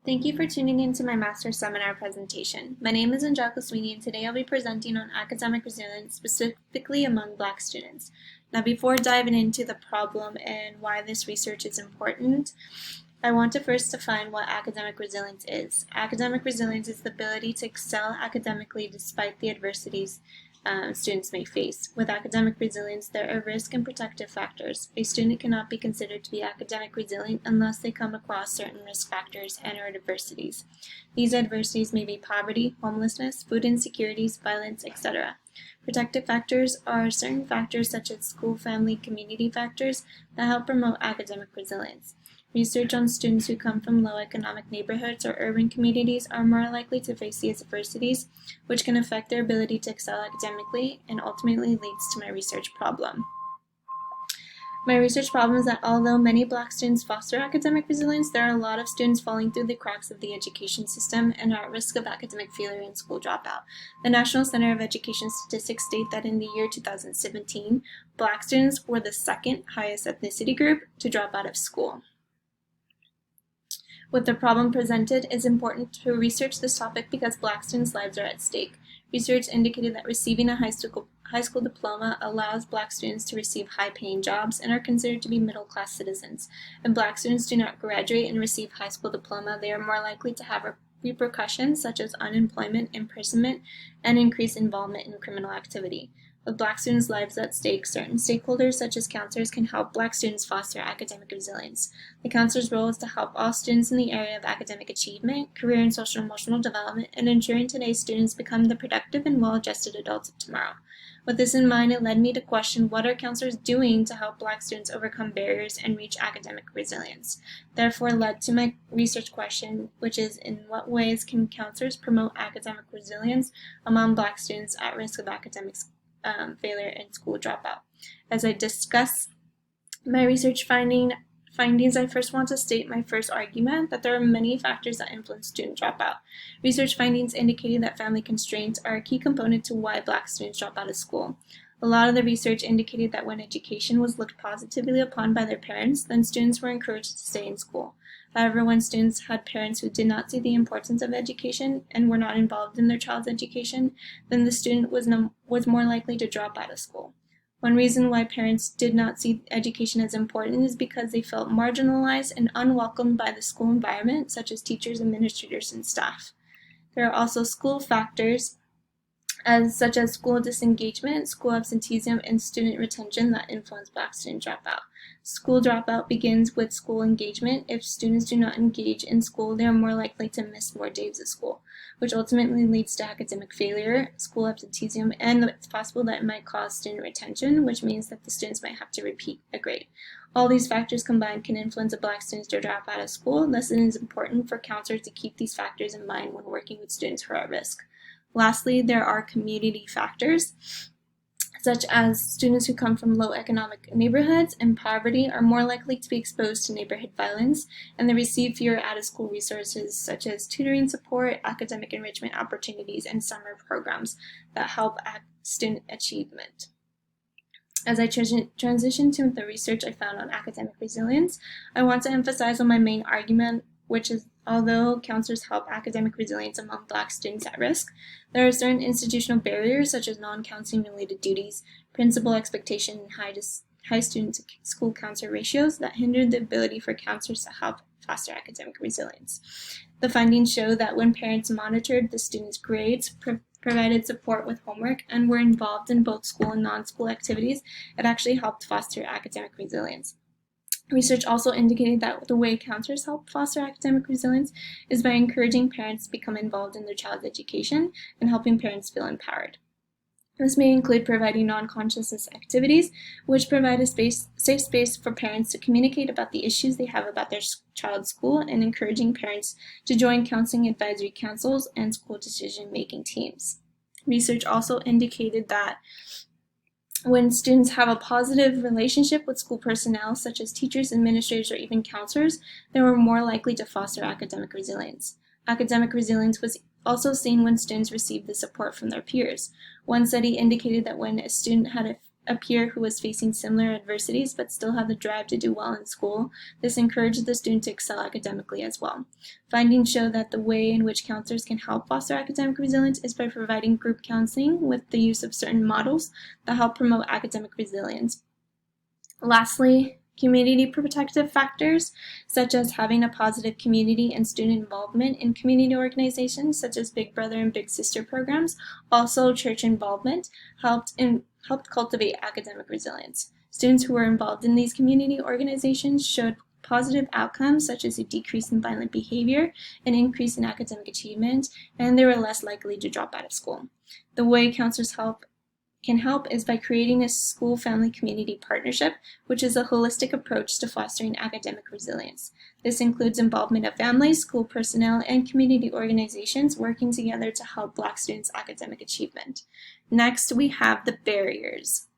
Thank you for tuning in to my Master's Seminar presentation. My name is Angelica Sweeney, and today I'll be presenting on academic resilience, specifically among Black students. Now, before diving into the problem and why this research is important, I want to first define what academic resilience is. Academic resilience is the ability to excel academically despite the adversities students may face. With academic resilience, there are risk and protective factors. A student cannot be considered to be academic resilient unless they come across certain risk factors and or adversities. These adversities may be poverty, homelessness, food insecurities, violence, etc. Protective factors are certain factors such as school, family, community factors that help promote academic resilience. Research on students who come from low economic neighborhoods or urban communities are more likely to face these adversities, which can affect their ability to excel academically and ultimately leads to my research problem. My research problem is that although many Black students foster academic resilience, there are a lot of students falling through the cracks of the education system and are at risk of academic failure and school dropout. The National Center of Education Statistics state that in the year 2017, Black students were the second highest ethnicity group to drop out of school. With the problem presented, it's important to research this topic because Black students' lives are at stake. Research indicated that receiving a high school diploma allows Black students to receive high-paying jobs and are considered to be middle-class citizens. If Black students do not graduate and receive high school diploma, they are more likely to have repercussions such as unemployment, imprisonment, and increased involvement in criminal activity. With Black students' lives at stake, certain stakeholders such as counselors can help Black students foster academic resilience. The counselor's role is to help all students in the area of academic achievement, career and social and emotional development, and ensuring today's students become the productive and well-adjusted adults of tomorrow. With this in mind, it led me to question what are counselors doing to help Black students overcome barriers and reach academic resilience. Therefore, led to my research question, which is in what ways can counselors promote academic resilience among Black students at risk of academic failure and school dropout. As I discuss my research findings, I first want to state my first argument that there are many factors that influence student dropout. Research findings indicated that family constraints are a key component to why Black students drop out of school. A lot of the research indicated that when education was looked positively upon by their parents, then students were encouraged to stay in school. However, when students had parents who did not see the importance of education and were not involved in their child's education, then the student was more likely to drop out of school. One reason why parents did not see education as important is because they felt marginalized and unwelcomed by the school environment, such as teachers, administrators, and staff. There are also school factors such as school disengagement, school absenteeism, and student retention that influence Black student dropout. School dropout begins with school engagement. If students do not engage in school, they are more likely to miss more days of school, which ultimately leads to academic failure, school absenteeism, and it's possible that it might cause student retention, which means that the students might have to repeat a grade. All these factors combined can influence a Black student to drop out of school. Thus, it is important for counselors to keep these factors in mind when working with students who are at risk. Lastly, there are community factors, such as students who come from low economic neighborhoods and poverty are more likely to be exposed to neighborhood violence, and they receive fewer out-of-school resources such as tutoring support, academic enrichment opportunities, and summer programs that help student achievement. As I transition to the research I found on academic resilience, I want to emphasize on my main argument, which is although counselors help academic resilience among Black students at risk, there are certain institutional barriers such as non-counseling related duties, principal expectation, and high student-to-school counselor ratios that hinder the ability for counselors to help foster academic resilience. The findings show that when parents monitored the students' grades, provided support with homework, and were involved in both school and non-school activities, it actually helped foster academic resilience. Research also indicated that the way counselors help foster academic resilience is by encouraging parents to become involved in their child's education and helping parents feel empowered. This may include providing non-consciousness activities, which provide a safe space for parents to communicate about the issues they have about their child's school, and encouraging parents to join counseling advisory councils and school decision-making teams. Research also indicated that when students have a positive relationship with school personnel, such as teachers, administrators, or even counselors, they were more likely to foster academic resilience. Academic resilience was also seen when students received the support from their peers. One study indicated that when a student had a peer who was facing similar adversities but still had the drive to do well in school, this encouraged the student to excel academically as well. Findings show that the way in which counselors can help foster academic resilience is by providing group counseling with the use of certain models that help promote academic resilience. Lastly, community protective factors, such as having a positive community and student involvement in community organizations such as Big Brother and Big Sister programs, also church involvement, helped cultivate academic resilience. Students who were involved in these community organizations showed positive outcomes such as a decrease in violent behavior, an increase in academic achievement, and they were less likely to drop out of school. The way counselors can help is by creating a school-family community partnership, which is a holistic approach to fostering academic resilience. This includes involvement of families, school personnel, and community organizations working together to help Black students' academic achievement. Next, we have the barriers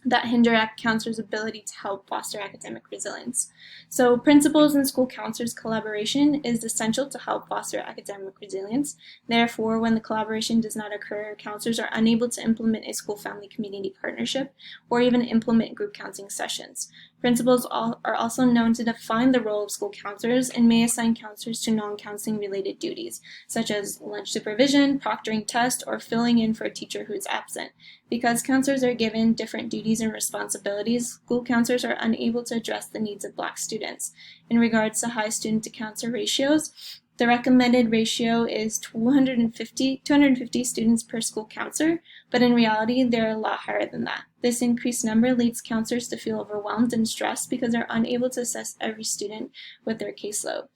that hinder counselors' ability to help foster academic resilience. So principals and school counselors' collaboration is essential to help foster academic resilience. Therefore, when the collaboration does not occur, counselors are unable to implement a school-family community partnership or even implement group counseling sessions. Principals are also known to define the role of school counselors and may assign counselors to non-counseling related duties, such as lunch supervision, proctoring tests, or filling in for a teacher who is absent. Because counselors are given different duties and responsibilities, school counselors are unable to address the needs of Black students. In regards to high student-to-counselor ratios, the recommended ratio is 250 students per school counselor, but in reality, they're a lot higher than that. This increased number leads counselors to feel overwhelmed and stressed because they're unable to assess every student with their caseload.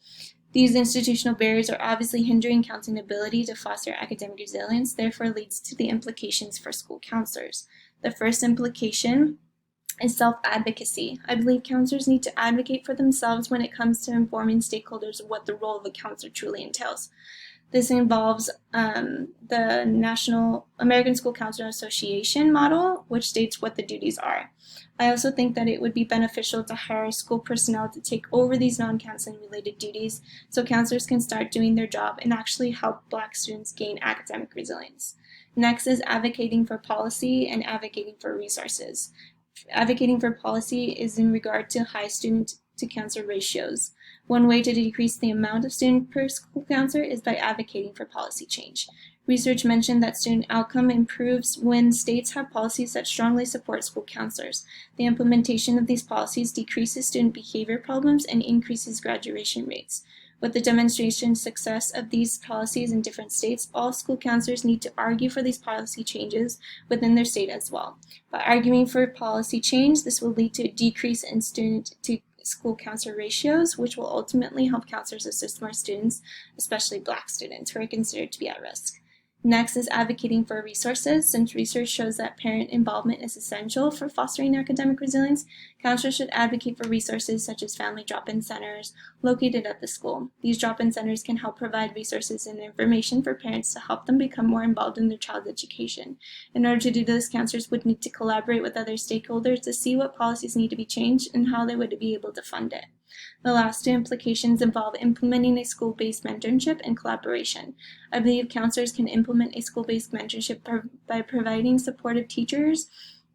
These institutional barriers are obviously hindering counseling ability to foster academic resilience, therefore leads to the implications for school counselors. The first implication is self-advocacy. I believe counselors need to advocate for themselves when it comes to informing stakeholders of what the role of a counselor truly entails. This involves the National American School Counselor Association model, which states what the duties are. I also think that it would be beneficial to hire school personnel to take over these non-counseling related duties so counselors can start doing their job and actually help Black students gain academic resilience. Next is advocating for policy and advocating for resources. Advocating for policy is in regard to high student-to-counselor ratios. One way to decrease the amount of student per school counselor is by advocating for policy change. Research mentioned that student outcome improves when states have policies that strongly support school counselors. The implementation of these policies decreases student behavior problems and increases graduation rates. With the demonstration success of these policies in different states, all school counselors need to argue for these policy changes within their state as well. By arguing for policy change, this will lead to a decrease in student-to-school counselor ratios, which will ultimately help counselors assist more students, especially Black students, who are considered to be at risk. Next is advocating for resources. Since research shows that parent involvement is essential for fostering academic resilience, counselors should advocate for resources such as family drop-in centers located at the school. These drop-in centers can help provide resources and information for parents to help them become more involved in their child's education. In order to do this, counselors would need to collaborate with other stakeholders to see what policies need to be changed and how they would be able to fund it. The last two implications involve implementing a school-based mentorship and collaboration. I believe counselors can implement a school-based mentorship by providing supportive teachers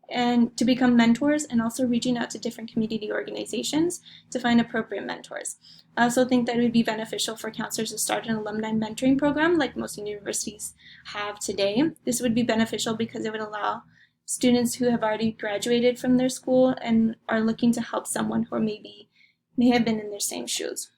and to become mentors, and also reaching out to different community organizations to find appropriate mentors. I also think that it would be beneficial for counselors to start an alumni mentoring program like most universities have today. This would be beneficial because it would allow students who have already graduated from their school and are looking to help someone who may have been in their same shoes.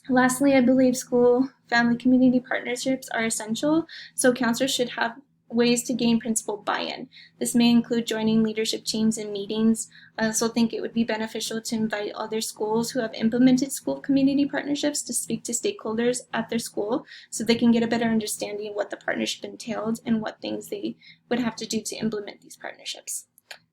Lastly, I believe school-family community partnerships are essential, so counselors should have ways to gain principal buy-in. This may include joining leadership teams in meetings. I also think it would be beneficial to invite other schools who have implemented school community partnerships to speak to stakeholders at their school so they can get a better understanding of what the partnership entailed and what things they would have to do to implement these partnerships.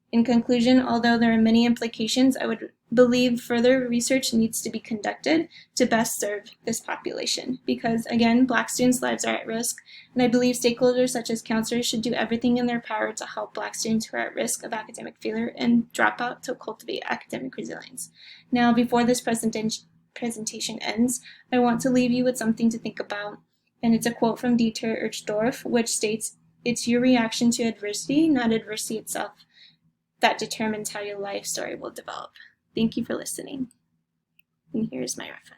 In conclusion, although there are many implications, I would believe further research needs to be conducted to best serve this population because, again, Black students' lives are at risk, and I believe stakeholders such as counselors should do everything in their power to help Black students who are at risk of academic failure and dropout to cultivate academic resilience. Now, before this presentation ends, I want to leave you with something to think about, and it's a quote from Dieter Uchtdorf, which states, "It's your reaction to adversity, not adversity itself, that determines how your life story will develop. Thank you for listening. And here's my reference.